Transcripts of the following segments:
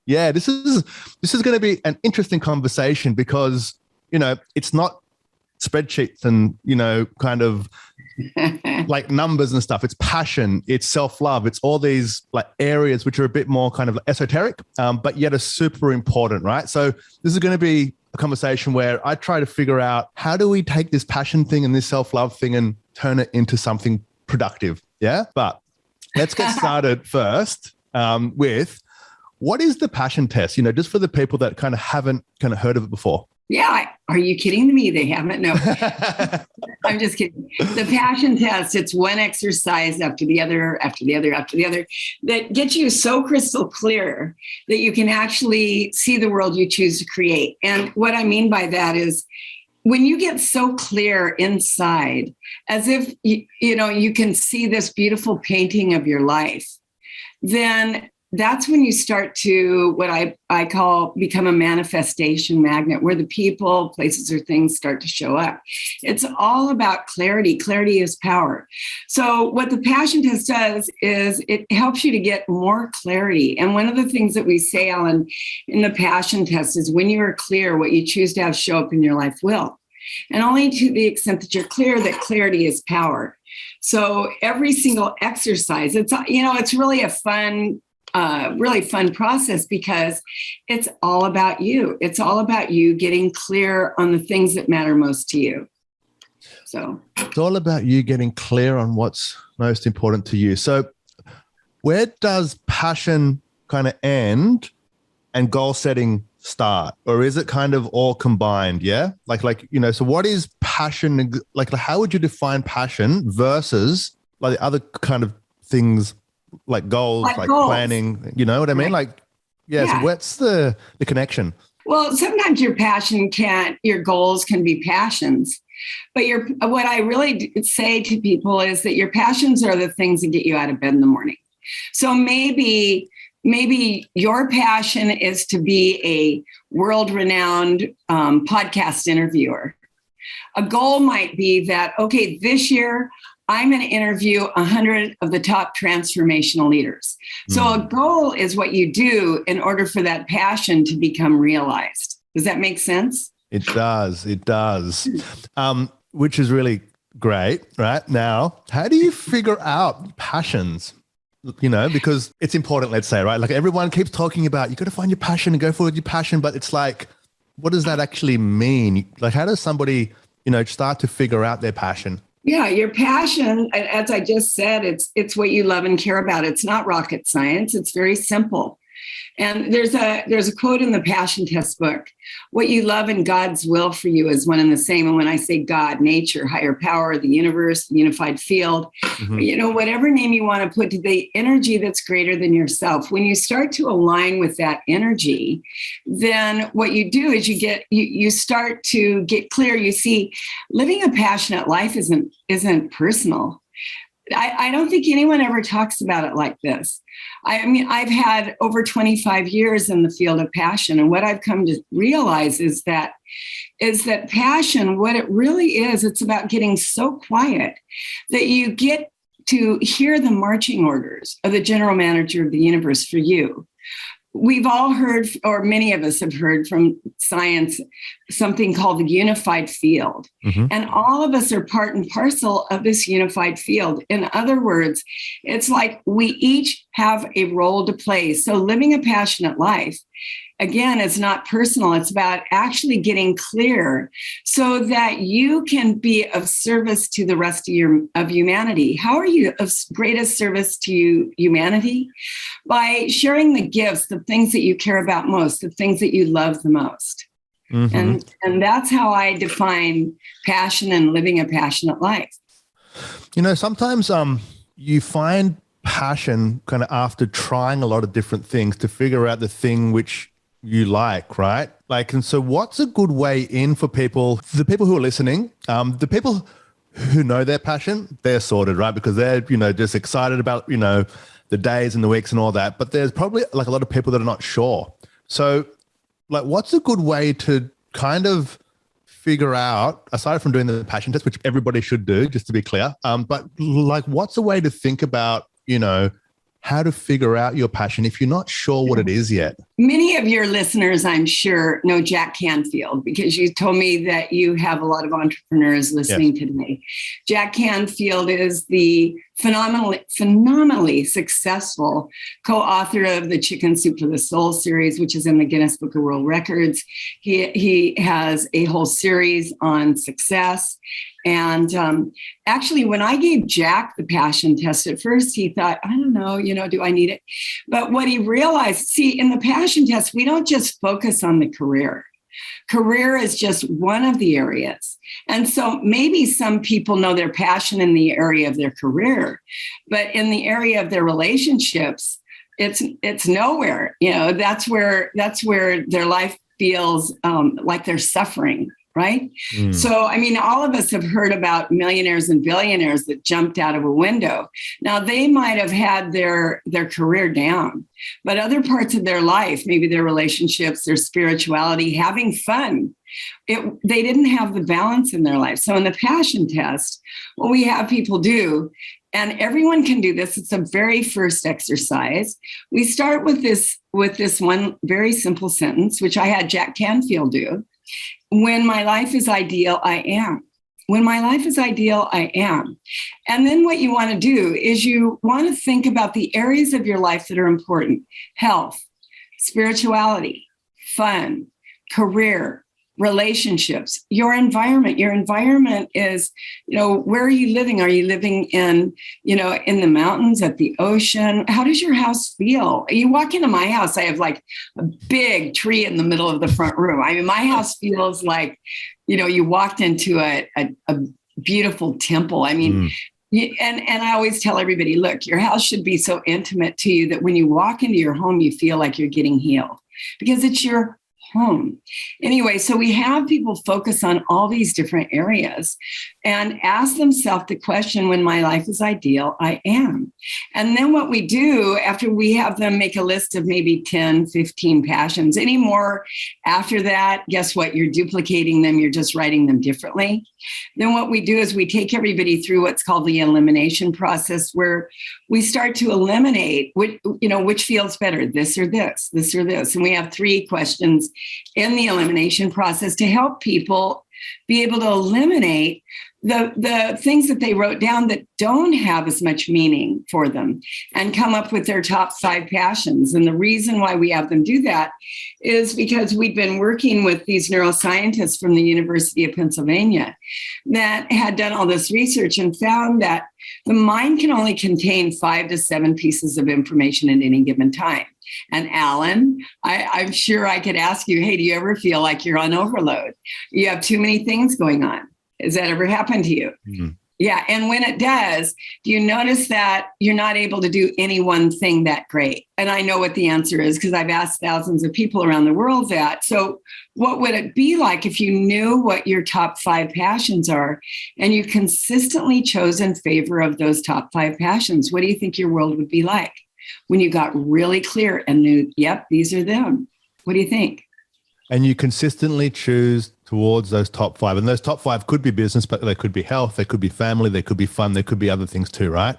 Yeah, this is going to be an interesting conversation because, it's not spreadsheets and, kind of like numbers and stuff. It's passion, it's self-love, it's all these like areas which are a bit more kind of esoteric, but yet are super important, right? So this is going to be a conversation where I try to figure out how do we take this passion thing and this self-love thing and turn it into something productive. Yeah. But let's get started first with what is the passion test? Just for the people that kind of haven't kind of heard of it before. Yeah. Are you kidding me? They haven't. No, I'm just kidding. The passion test, it's one exercise after the other, that gets you so crystal clear that you can actually see the world you choose to create. And what I mean by that is when you get so clear inside, as if, you can see this beautiful painting of your life, then that's when you start to, what I call, become a manifestation magnet, where the people, places, or things start to show up. It's all about clarity. Clarity is power. So what the passion test does is it helps you to get more clarity. And one of the things that we say, Alan, in the passion test is when you are clear, what you choose to have show up in your life will. And only to the extent that you're clear that clarity is power. So every single exercise, it's really a really fun process because it's all about you. It's all about you getting clear on the things that matter most to you. So it's all about you getting clear on what's most important to you. So where does passion kind of end and goal setting start? Or is it kind of all combined? Yeah. So what is passion? Like how would you define passion versus like the other kind of things like goals, like planning, you know what I mean? Right. So what's the connection? Well, sometimes your goals can be passions, but what I really say to people is that your passions are the things that get you out of bed in the morning. So maybe your passion is to be a world-renowned podcast interviewer. A goal might be that, okay, this year I'm going to interview 100 of the top transformational leaders. So a goal is what you do in order for that passion to become realized. Does that make sense? It does. Which is really great. Right now, how do you figure out passions? Because it's important, let's say, right? Like everyone keeps talking about, you got to find your passion and go forward with your passion. But it's like, what does that actually mean? Like, how does somebody, start to figure out their passion? Yeah, your passion, as I just said, it's what you love and care about. It's not rocket science. It's very simple. And there's a quote in the Passion Test book: what you love and God's will for you is one and the same. And when I say God, nature, higher power, the universe, the unified field, whatever name you want to put to the energy that's greater than yourself, when you start to align with that energy, then what you do is you start to get clear. You see, living a passionate life isn't personal. I don't think anyone ever talks about it like this. I mean, I've had over 25 years in the field of passion, and what I've come to realize is that passion, what it really is, it's about getting so quiet that you get to hear the marching orders of the general manager of the universe for you. We've all heard, or many of us have heard from science, something called the unified field. Mm-hmm. And all of us are part and parcel of this unified field. In other words, it's like we each have a role to play. So living a passionate life, again, it's not personal. It's about actually getting clear so that you can be of service to the rest of humanity. How are you of greatest service to humanity? By sharing the gifts, the things that you care about most, the things that you love the most. Mm-hmm. And that's how I define passion and living a passionate life. Sometimes you find passion kind of after trying a lot of different things to figure out the thing which you like, right? And so what's a good way in for people, the people who are listening, the people who know their passion, they're sorted, right? Because they're, just excited about, the days and the weeks and all that. But there's probably a lot of people that are not sure. So what's a good way to kind of figure out, aside from doing the passion test, which everybody should do, just to be clear, but what's a way to think about, how to figure out your passion if you're not sure what it is yet? Many of your listeners, I'm sure, know Jack Canfield because you told me that you have a lot of entrepreneurs listening today. Jack Canfield is the phenomenally successful co-author of the Chicken Soup for the Soul series, which is in the Guinness Book of World Records. He has a whole series on success. And actually, when I gave Jack the passion test, at first he thought, I don't know, do I need it? But what he realized, see, in the passion test, we don't just focus on the career. Career is just one of the areas. And so maybe some people know their passion in the area of their career, but in the area of their relationships, it's nowhere. That's where their life feels like they're suffering. Right. So, I mean, all of us have heard about millionaires and billionaires that jumped out of a window. Now, they might have had their career down, but other parts of their life, maybe their relationships, their spirituality, having fun, they didn't have the balance in their life. So in the passion test, what we have people do, and everyone can do this, it's a very first exercise. We start with this one very simple sentence, which I had Jack Canfield do. When my life is ideal, I am. When my life is ideal, I am. And then what you want to do is you want to think about the areas of your life that are important: health, spirituality, fun, career, relationships, your environment. Your environment is, where are you living? Are you living in the mountains, at the ocean? How does your house feel? You walk into my house, I have like a big tree in the middle of the front room. I mean, my house feels like, you walked into a beautiful temple. I mean, and I always tell everybody, look, your house should be so intimate to you that when you walk into your home, you feel like you're getting healed because it's your home. Anyway, so we have people focus on all these different areas and ask themselves the question, when my life is ideal, I am. And then what we do after we have them make a list of maybe 10, 15 passions, any more after that, guess what? You're duplicating them. You're just writing them differently. Then what we do is we take everybody through what's called the elimination process, where we start to eliminate which feels better, this or this, this or this. And we have 3 questions in the elimination process to help people be able to eliminate the things that they wrote down that don't have as much meaning for them and come up with their top 5 passions. And the reason why we have them do that is because we've been working with these neuroscientists from the University of Pennsylvania that had done all this research and found that the mind can only contain 5 to 7 pieces of information at any given time. And Alan, I'm sure I could ask you, hey, do you ever feel like you're on overload? You have too many things going on. Has that ever happened to you? Mm-hmm. Yeah. And when it does, do you notice that you're not able to do any one thing that great? And I know what the answer is because I've asked thousands of people around the world that. So what would it be like if you knew what your top 5 passions are and you consistently chose in favor of those top 5 passions? What do you think your world would be like when you got really clear and knew, yep, these are them? What do you think? And you consistently choose towards those top 5. And those top 5 could be business, but they could be health, they could be family, they could be fun, they could be other things too, right?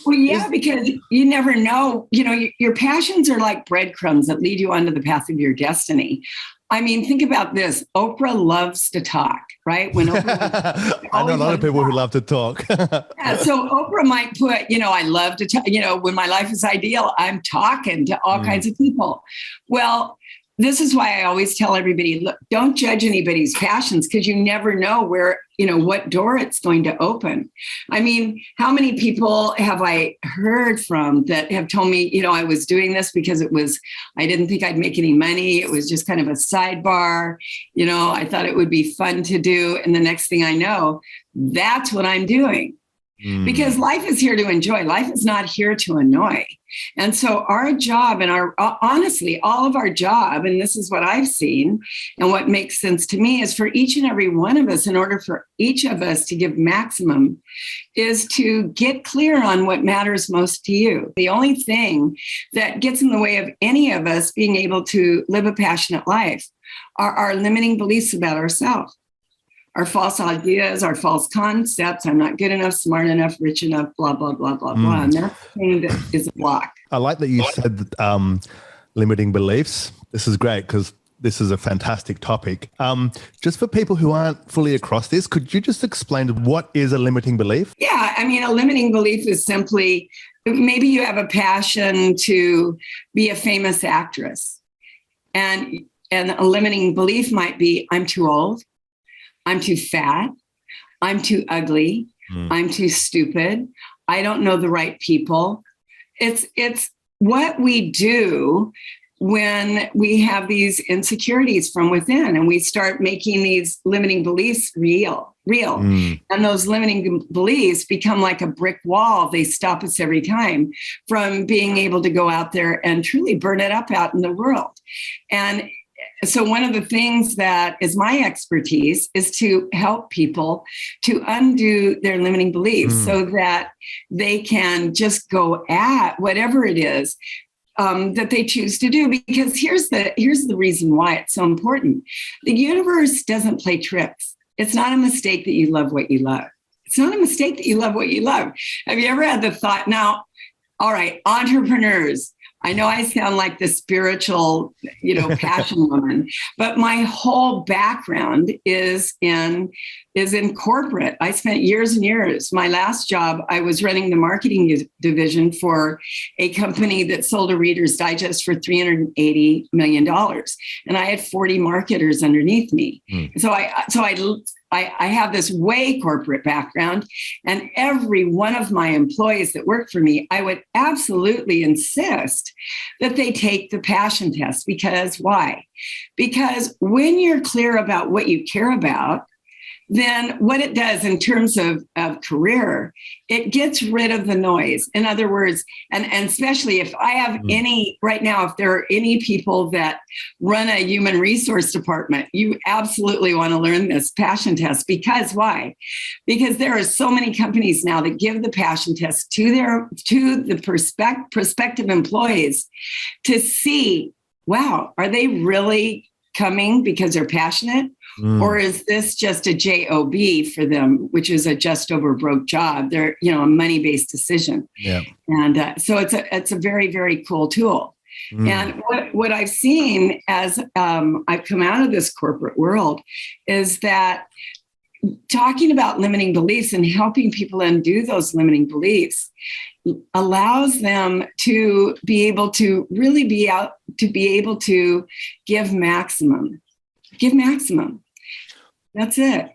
Well, yeah, because you never know. Your passions are like breadcrumbs that lead you onto the path of your destiny. I mean, think about this. Oprah loves to talk, right? When Oprah I know a lot of people who love to talk. Yeah, so Oprah might put, I love to talk, when my life is ideal, I'm talking to all kinds of people. Well, this is why I always tell everybody, look, don't judge anybody's passions because you never know where, what door it's going to open. I mean, how many people have I heard from that have told me, I was doing this because I didn't think I'd make any money. It was just kind of a sidebar. I thought it would be fun to do. And the next thing I know, that's what I'm doing. Because life is here to enjoy. Life is not here to annoy. And so our job and honestly, all of our job, and this is what I've seen and what makes sense to me is for each and every one of us, in order for each of us to give maximum, is to get clear on what matters most to you. The only thing that gets in the way of any of us being able to live a passionate life are our limiting beliefs about ourselves. Our false ideas, our false concepts. I'm not good enough, smart enough, rich enough, blah, blah, blah, blah, blah. And that's the thing that is a block. I like that you said that, limiting beliefs. This is great because this is a fantastic topic. Just for people who aren't fully across this, could you just explain what is a limiting belief? Yeah, I mean, a limiting belief is simply, maybe you have a passion to be a famous actress. And a limiting belief might be, I'm too old, I'm too fat, I'm too ugly, I'm too stupid, I don't know the right people. It's what we do when we have these insecurities from within and we start making these limiting beliefs real. And those limiting beliefs become like a brick wall. They stop us every time from being able to go out there and truly burn it up out in the world. And so one of the things that is my expertise is to help people to undo their limiting beliefs so that they can just go at whatever it is that they choose to do. Because here's the reason why it's so important. The universe doesn't play tricks. It's not a mistake that you love what you love. It's not a mistake that you love what you love. Have you ever had the thought, now, all right, entrepreneurs, I know I sound like the spiritual, passion woman, but my whole background is in corporate. I spent years and years. My last job, I was running the marketing division for a company that sold a Reader's Digest for $380 million. And I had 40 marketers underneath me. So I have this way corporate background, and every one of my employees that work for me, I would absolutely insist that they take the passion test. Because why? Because when you're clear about what you care about, then what it does in terms of career, it gets rid of the noise. In other words, and especially if I have any, right now, if there are any people that run a human resource department, you absolutely want to learn this passion test. Because why? Because there are so many companies now that give the passion test to the prospective employees to see, wow, are they really coming because they're passionate? Or is this just a job for them, which is a just over broke job? They're, a money-based decision. Yeah. And so it's a very, very cool tool. And what I've seen as I've come out of this corporate world is that talking about limiting beliefs and helping people undo those limiting beliefs allows them to be able to really be able to give maximum. That's it.